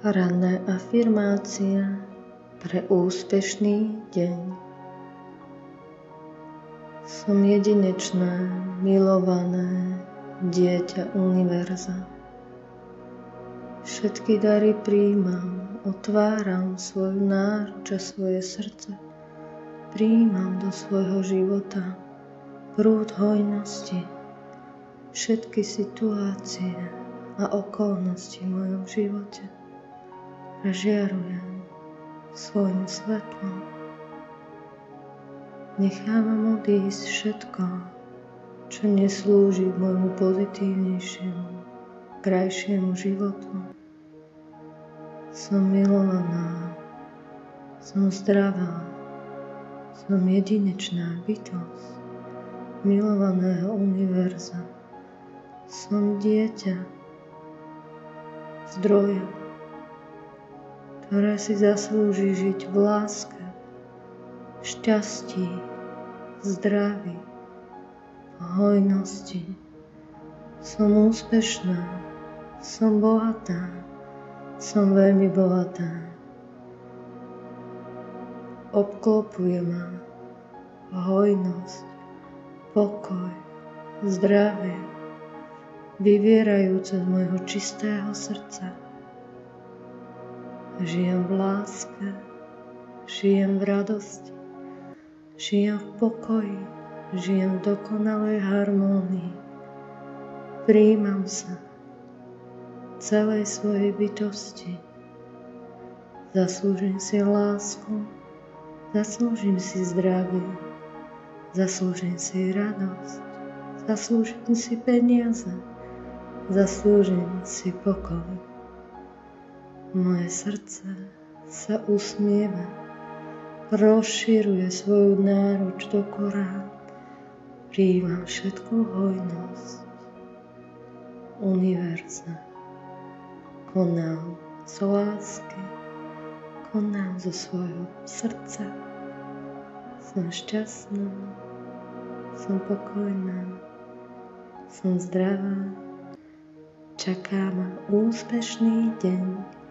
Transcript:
Ranné afirmácie pre úspešný deň. Som jedinečné, milované dieťa univerza. Všetky dary prijímam, otváram svoju náruč a svoje srdce. Prijímam do svojho života prúd hojnosti. Všetky situácie a okolnosti v mojom živote prežiarujem svojim svetlom. Nechávam odísť všetko, čo neslúži môjmu pozitívnejšiemu, krajšiemu životu. Som milovaná, som zdravá, som jedinečná bytosť milovaného univerza. Som dieťa, zdroja, ktoré si zaslúži žiť v láske, šťastí, zdraví, hojnosti. Som úspešná, som bohatá, som veľmi bohatá. Obklopuje ma hojnosť, pokoj, zdravie, vyvierajúce z môjho čistého srdca. Žijem v láske, žijem v radosti, žijem v pokoji, žijem v dokonalej harmónii. Prijímam sa celej svojej bytosti. Zaslúžim si lásku, zaslúžim si zdravie, zaslúžim si radosť, zaslúžim si peniaze, zaslúžim si pokoj. Moje srdce sa usmieva, rozširuje svoju náruč do korán. Prijímam všetku hojnosť univerza. Konám z lásky, konám zo svojho srdca. Som šťastná, som pokojná, som zdravá. Čaká ma úspešný deň.